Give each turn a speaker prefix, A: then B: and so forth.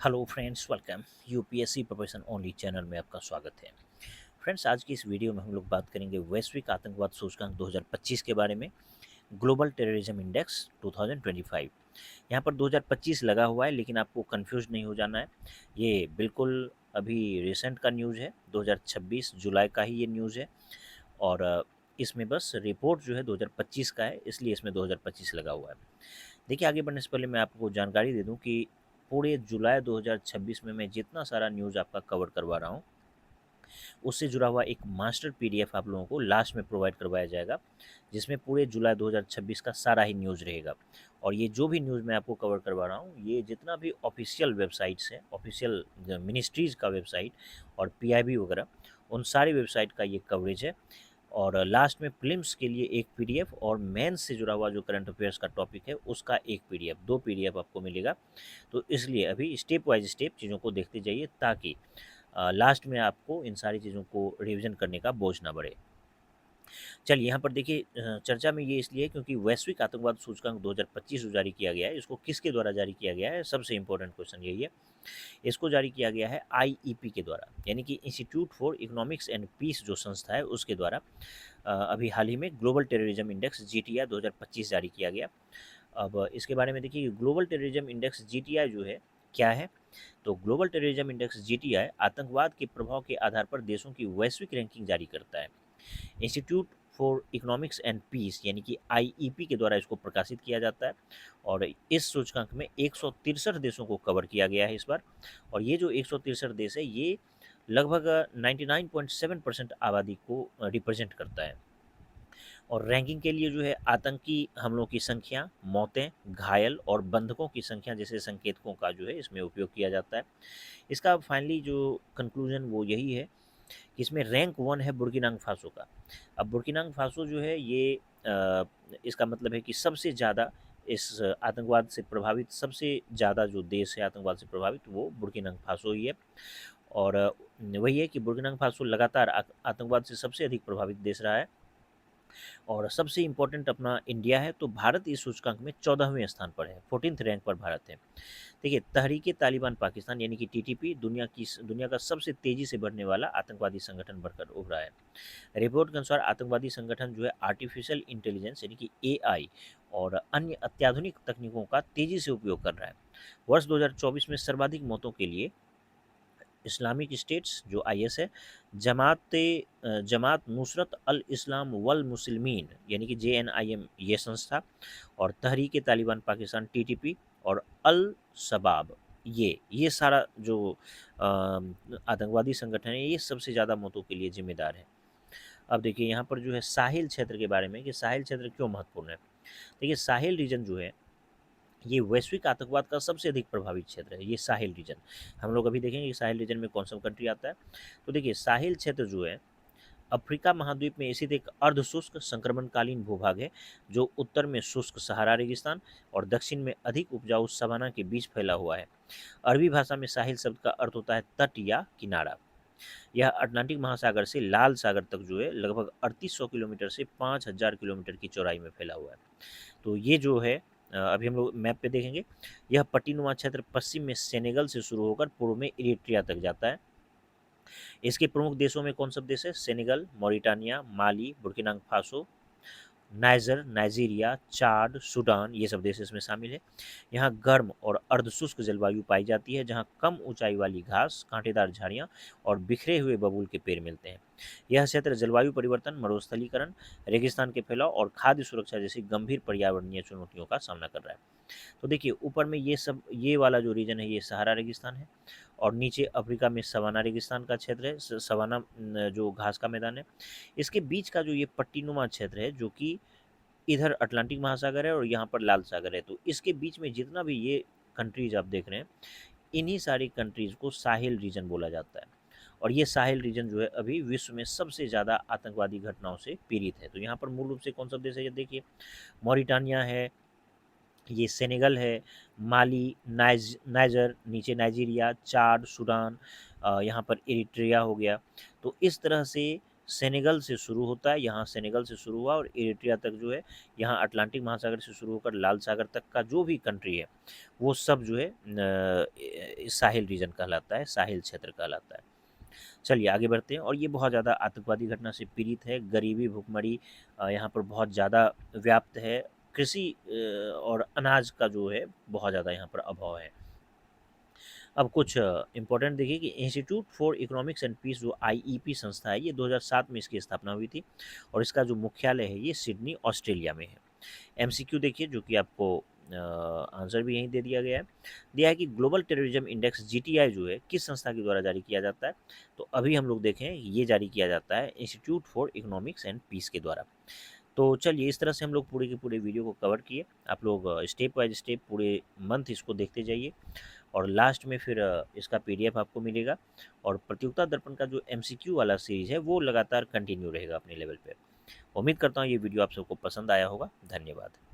A: Hello friends, welcome. UPSC preparation only channel में आपका स्वागत है। फ्रेंड्स, आज की इस वीडियो में हम लोग बात करेंगे वैश्विक आतंकवाद सूचकांक 2025 के बारे में। Global terrorism index 2025। यहाँ पर 2025 लगा हुआ है, लेकिन आपको कंफ्यूज नहीं हो जाना है। ये बिल्कुल अभी रिसेंट का न्यूज़ है, 2026 जुलाई का ही ये न्यूज़ है। और इसमें बस रिपोर्ट जो है 2025 का है, इसलिए इसमें 2025 लगा हुआ है। देखिए, आगे बढ़ने से पहले मैं आपको जानकारी दे दूं कि पूरे जुलाई 2026 में मैं जितना सारा न्यूज़ आपका कवर करवा रहा हूँ, उससे जुड़ा हुआ एक मास्टर पीडीएफ आप लोगों को लास्ट में प्रोवाइड करवाया जाएगा, जिसमें पूरे जुलाई 2026 का सारा ही न्यूज़ रहेगा। और ये जो भी न्यूज़ मैं आपको कवर करवा रहा हूँ, ये जितना भी ऑफिशियल वेबसाइट्स हैं, ऑफिशियल मिनिस्ट्रीज़ का वेबसाइट और पीआईबी वगैरह, उन सारी वेबसाइट का ये कवरेज है। और लास्ट में प्रीलिम्स के लिए एक पीडीएफ और मेंस से जुड़ा हुआ जो करंट अफेयर्स का टॉपिक है उसका एक पीडीएफ, दो पीडीएफ आपको मिलेगा। तो इसलिए अभी स्टेप वाइज स्टेप चीज़ों को देखते जाइए, ताकि लास्ट में आपको इन सारी चीज़ों को रिवीजन करने का बोझ ना बढ़े। चलिए, यहाँ पर देखिए, चर्चा में ये इसलिए है क्योंकि वैश्विक आतंकवाद सूचकांक 2025 जो जारी किया गया है, इसको किसके द्वारा जारी किया गया है, सबसे इंपॉर्टेंट क्वेश्चन यही है। इसको जारी किया गया है आईईपी के द्वारा, यानी कि institute for economics and peace जो संस्था है उसके द्वारा। अभी हाल ही में ग्लोबल टेररिज्म इंडेक्स जीटीआई 2025 जारी किया गया। अब इसके बारे में देखिए, ग्लोबल टेररिज्म इंडेक्स जीटीआई जो है क्या है। तो ग्लोबल टेररिज्म इंडेक्स जीटीआई आतंकवाद के प्रभाव के आधार पर देशों की वैश्विक रैंकिंग जारी करता है। Institute for economics and peace यानी कि आईईपी के द्वारा इसको प्रकाशित किया जाता है। और इस सूचकांक में 163 देशों को कवर किया गया है इस बार। और ये जो 163 देश है, ये लगभग 99.7% आबादी को रिप्रेजेंट करता है। और रैंकिंग के लिए जो है आतंकी हमलों की संख्या, मौतें, घायल और बंधकों की संख्या जैसे संकेतकों का जो है इसमें उपयोग किया जाता है। इसका फाइनली जो कंक्लूजन वो यही है कि इसमें रैंक 1 है बुर्किना फासो का। अब बुर्किना फासो जो है ये इसका मतलब है कि सबसे ज़्यादा इस आतंकवाद से प्रभावित, सबसे ज़्यादा जो देश है आतंकवाद से प्रभावित, वो बुर्किना फासो ही है। और वही है कि बुर्किना फासो लगातार आतंकवाद से सबसे अधिक प्रभावित देश रहा है। और सबसे इम्पोर्टेंट अपना इंडिया है, तो भारत इस सूचकांक में 14वें स्थान पर है, 14th रैंक पर भारत है। देखिए, तहरीके तालिबान पाकिस्तान यानी कि टीटीपी दुनिया का सबसे तेज़ी से बढ़ने वाला आतंकवादी संगठन बनकर उभरा है। रिपोर्ट के अनुसार आतंकवादी संगठन जो है आर्टिफिशियल इंटेलिजेंस यानी कि एआई और अन्य अत्याधुनिक तकनीकों का तेज़ी से उपयोग कर रहा है। वर्ष 2024 में सर्वाधिक मौतों के लिए इस्लामिक स्टेट्स जो आईएस है, जमात नुसरत अल इस्लाम वल मुस्लिमीन यानी कि जेएनआईएम ये संस्था, और तहरीक तालिबान पाकिस्तान टीटीपी और अल शबाब, ये सारा जो आतंकवादी संगठन है, ये सबसे ज़्यादा मौतों के लिए जिम्मेदार है। अब देखिए, यहाँ पर जो है साहिल क्षेत्र के बारे में कि साहिल क्षेत्र क्यों महत्वपूर्ण है। देखिए, साहिल रीजन जो है ये वैश्विक आतंकवाद का सबसे अधिक प्रभावित क्षेत्र है, ये साहिल रीजन। हम लोग अभी देखेंगे कि साहिल रीजन में कौन सा कंट्री आता है। तो देखिए, साहिल क्षेत्र जो है अफ्रीका महाद्वीप में स्थित एक अर्धशुष्क संक्रमणकालीन भूभाग है, जो उत्तर में शुष्क सहारा रेगिस्तान और दक्षिण में अधिक उपजाऊ सवाना के बीच फैला हुआ है। अरबी भाषा में साहिल शब्द का अर्थ होता है तट या किनारा। यह अटलांटिक महासागर से लाल सागर तक जो है लगभग 3800 किलोमीटर से 5000 किलोमीटर की चौड़ाई में फैला हुआ है। तो ये जो है अभी हम लोग मैप पे देखेंगे, यह पट्टीनुमा क्षेत्र पश्चिम में सेनेगल से शुरू होकर पूर्व में इरिट्रिया तक जाता है। इसके प्रमुख देशों में कौन सा देश है? सेनेगल, मॉरिटानिया, माली, बुर्किना फासो, नाइजर, नाइजीरिया, चाड, सूडान, ये सब देश इसमें शामिल है। यहाँ गर्म और अर्धशुष्क जलवायु पाई जाती है, जहाँ कम ऊंचाई वाली घास, कांटेदार झाड़ियाँ और बिखरे हुए बबूल के पेड़ मिलते हैं। यह क्षेत्र जलवायु परिवर्तन, मरुस्थलीकरण, रेगिस्तान के फैलाव और खाद्य सुरक्षा जैसी गंभीर पर्यावरणीय चुनौतियों का सामना कर रहा है। तो देखिए, ऊपर में ये वाला जो रीजन है, ये सहारा रेगिस्तान है। और नीचे अफ्रीका में सवाना रेगिस्तान का क्षेत्र है, सवाना जो घास का मैदान है। इसके बीच का जो ये पट्टीनुमा क्षेत्र है, जो कि इधर अटलांटिक महासागर है और यहाँ पर लाल सागर है, तो इसके बीच में जितना भी ये कंट्रीज आप देख रहे हैं, इन्हीं सारी कंट्रीज को साहिल रीजन बोला जाता है। और ये साहिल रीजन जो है अभी विश्व में सबसे ज़्यादा आतंकवादी घटनाओं से पीड़ित है। तो यहाँ पर मूल रूप से कौन सा देश है, ये देखिए, मॉरिटानिया है, ये सेनेगल है, माली, नाइजर, नीचे नाइजीरिया, चाड, सूडान, यहाँ पर इरिट्रिया हो गया। तो इस तरह से सेनेगल से शुरू होता है, यहाँ सेनेगल से शुरू हुआ और इरिट्रिया तक जो है, यहाँ अटलांटिक महासागर से शुरू होकर लाल सागर तक का जो भी कंट्री है वो सब जो है साहिल रीजन कहलाता है, साहिल क्षेत्र कहलाता है। चलिए आगे बढ़ते हैं। और ये बहुत ज़्यादा आतंकवादी घटना से पीड़ित है, गरीबी भुखमरी यहाँ पर बहुत ज़्यादा व्याप्त है, कृषि और अनाज का जो है बहुत ज़्यादा यहाँ पर अभाव है। अब कुछ इम्पोर्टेंट देखिए कि institute for economics and peace जो आईईपी संस्था है, ये 2007 में इसकी स्थापना हुई थी और इसका जो मुख्यालय है ये सिडनी ऑस्ट्रेलिया में है। एमसीक्यू देखिए, जो कि आपको आंसर भी यहीं दे दिया है कि ग्लोबल टेररिज्म इंडेक्स जीटीआई जो है किस संस्था के द्वारा जारी किया जाता है। तो अभी हम लोग देखें, ये जारी किया जाता है institute for economics and peace के द्वारा। तो चलिए इस तरह से हम लोग पूरे के पूरे वीडियो को कवर किए। आप लोग स्टेप बाय स्टेप पूरे मंथ इसको देखते जाइए और लास्ट में फिर इसका पीडीएफ आपको मिलेगा और प्रतियोगिता दर्पण का जो एमसीक्यू वाला सीरीज़ है वो लगातार कंटिन्यू रहेगा अपने लेवल पे। उम्मीद करता हूँ ये वीडियो आप सबको पसंद आया होगा। धन्यवाद।